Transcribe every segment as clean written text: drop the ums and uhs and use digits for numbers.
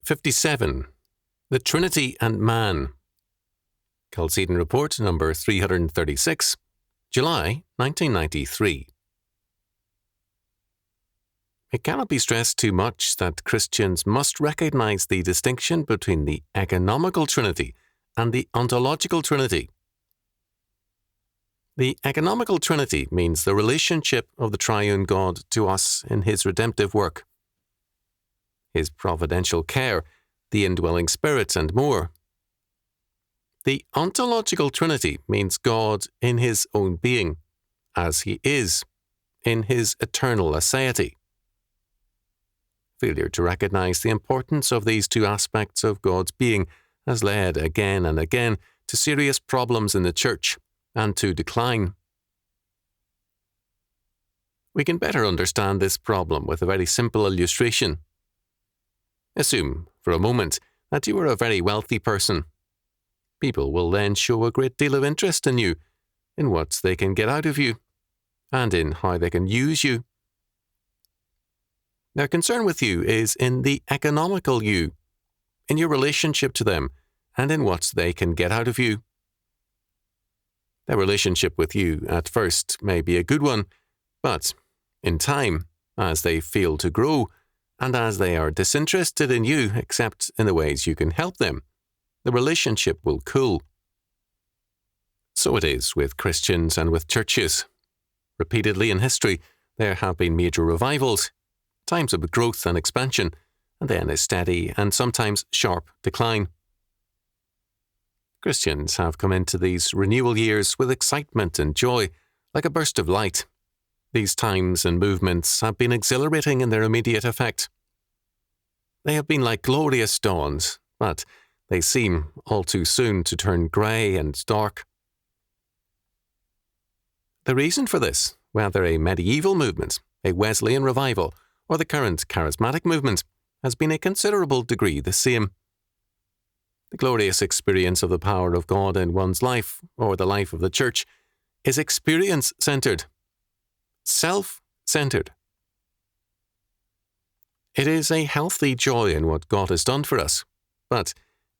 57. The Trinity and Man. Chalcedon Report number 336, July 1993. It cannot be stressed too much that Christians must recognize the distinction between the economical Trinity and the ontological Trinity. The economical Trinity means the relationship of the triune God to us in His redemptive work, His providential care, the indwelling Spirit, and more. The ontological Trinity means God in His own being, as He is, in His eternal aseity. Failure to recognize the importance of these two aspects of God's being has led again and again to serious problems in the Church and to decline. We can better understand this problem with a very simple illustration. Assume, for a moment, that you are a very wealthy person. People will then show a great deal of interest in you, in what they can get out of you, and in how they can use you. Their concern with you is in the economical you, in your relationship to them, and in what they can get out of you. Their relationship with you at first may be a good one, but in time, as they fail to grow, and as they are disinterested in you except in the ways you can help them, the relationship will cool. So it is with Christians and with churches. Repeatedly in history, there have been major revivals, times of growth and expansion, and then a steady and sometimes sharp decline. Christians have come into these renewal years with excitement and joy, like a burst of light. These times and movements have been exhilarating in their immediate effect. They have been like glorious dawns, but they seem all too soon to turn grey and dark. The reason for this, whether a medieval movement, a Wesleyan revival, or the current charismatic movement, has been a considerable degree the same. The glorious experience of the power of God in one's life, or the life of the Church, is experience-centered, self-centered. It is a healthy joy in what God has done for us, but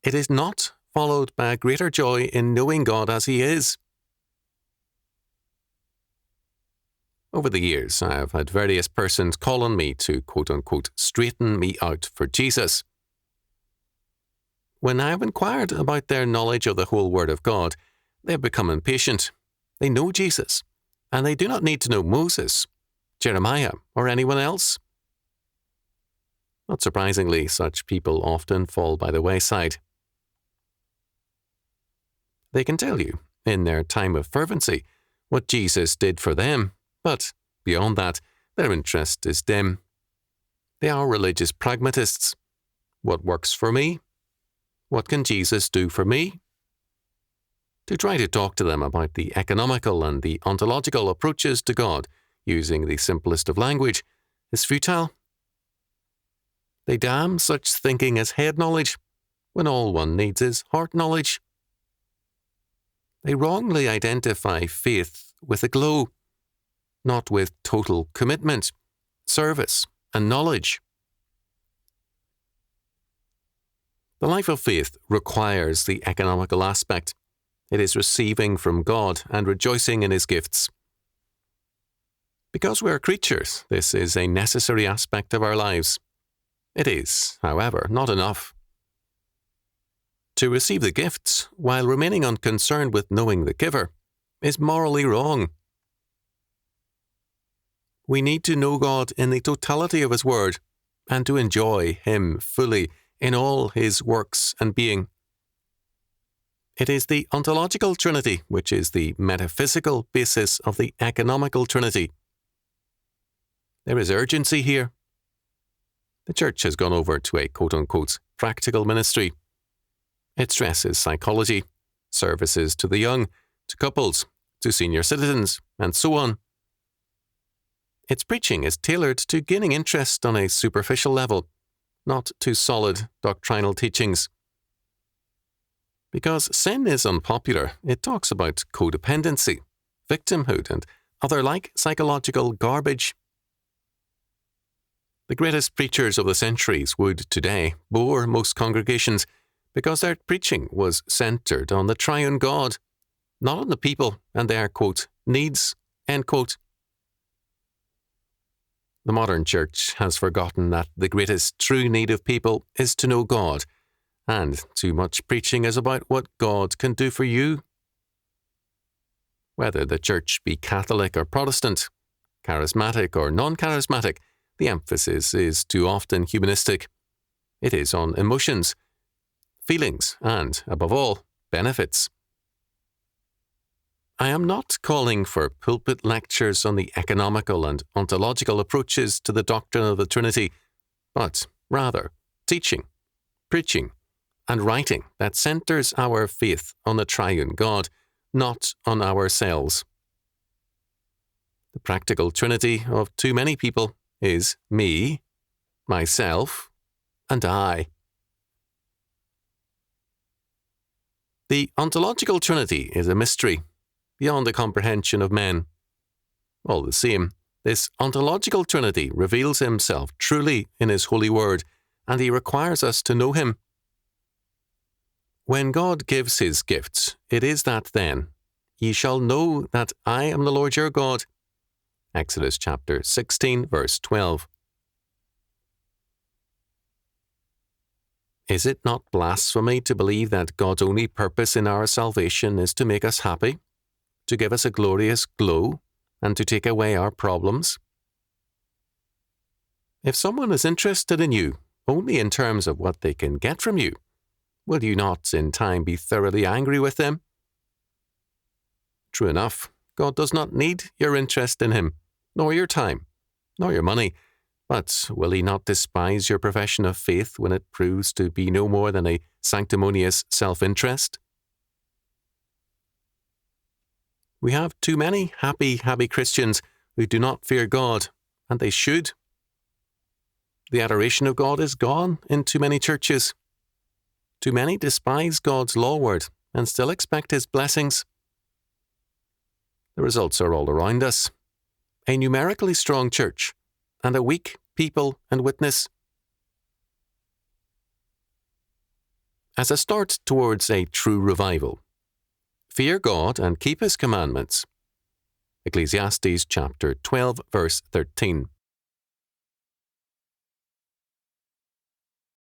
it is not followed by a greater joy in knowing God as He is. Over the years, I have had various persons call on me to, quote-unquote, straighten me out for Jesus. When I have inquired about their knowledge of the whole Word of God, they have become impatient. They know Jesus, and they do not need to know Moses, Jeremiah, or anyone else. Not surprisingly, such people often fall by the wayside. They can tell you, in their time of fervency, what Jesus did for them, but beyond that, their interest is dim. They are religious pragmatists. What works for me? What can Jesus do for me? To try to talk to them about the economical and the ontological approaches to God, using the simplest of language, is futile. They damn such thinking as head knowledge, when all one needs is heart knowledge. They wrongly identify faith with a glow, not with total commitment, service, and knowledge. The life of faith requires the economical aspect. It is receiving from God and rejoicing in His gifts. Because we are creatures, this is a necessary aspect of our lives. It is, however, not enough. To receive the gifts while remaining unconcerned with knowing the giver is morally wrong. We need to know God in the totality of His Word and to enjoy Him fully in all His works and being. It is the ontological Trinity which is the metaphysical basis of the economical Trinity. There is urgency here. The Church has gone over to a quote-unquote practical ministry. It stresses psychology, services to the young, to couples, to senior citizens, and so on. Its preaching is tailored to gaining interest on a superficial level, not to solid doctrinal teachings. Because sin is unpopular, it talks about codependency, victimhood, and other like psychological garbage. The greatest preachers of the centuries would today bore most congregations because their preaching was centered on the triune God, not on the people and their, quote, needs, end quote. The modern church has forgotten that the greatest true need of people is to know God, and too much preaching is about what God can do for you. Whether the church be Catholic or Protestant, charismatic or non-charismatic, the emphasis is too often humanistic. It is on emotions, feelings, and, above all, benefits. I am not calling for pulpit lectures on the economical and ontological approaches to the doctrine of the Trinity, but rather teaching, preaching, and writing that centers our faith on the triune God, not on ourselves. The practical Trinity of too many people is me, myself, and I. The ontological Trinity is a mystery beyond the comprehension of men. All the same, this ontological Trinity reveals himself truly in his holy word, and he requires us to know him. When God gives his gifts, it is that then, ye shall know that I am the Lord your God. Exodus chapter 16, verse 12. Is it not blasphemy to believe that God's only purpose in our salvation is to make us happy, to give us a glorious glow, and to take away our problems? If someone is interested in you only in terms of what they can get from you, will you not in time be thoroughly angry with them? True enough, God does not need your interest in him, nor your time, nor your money, but will he not despise your profession of faith when it proves to be no more than a sanctimonious self-interest? We have too many happy Christians who do not fear God, and they should. The adoration of God is gone in too many churches. Too many despise God's law word and still expect his blessings. The results are all around us. A numerically strong church and a weak people and witness. As a start towards a true revival, fear God and keep his commandments. Ecclesiastes chapter 12, verse 13.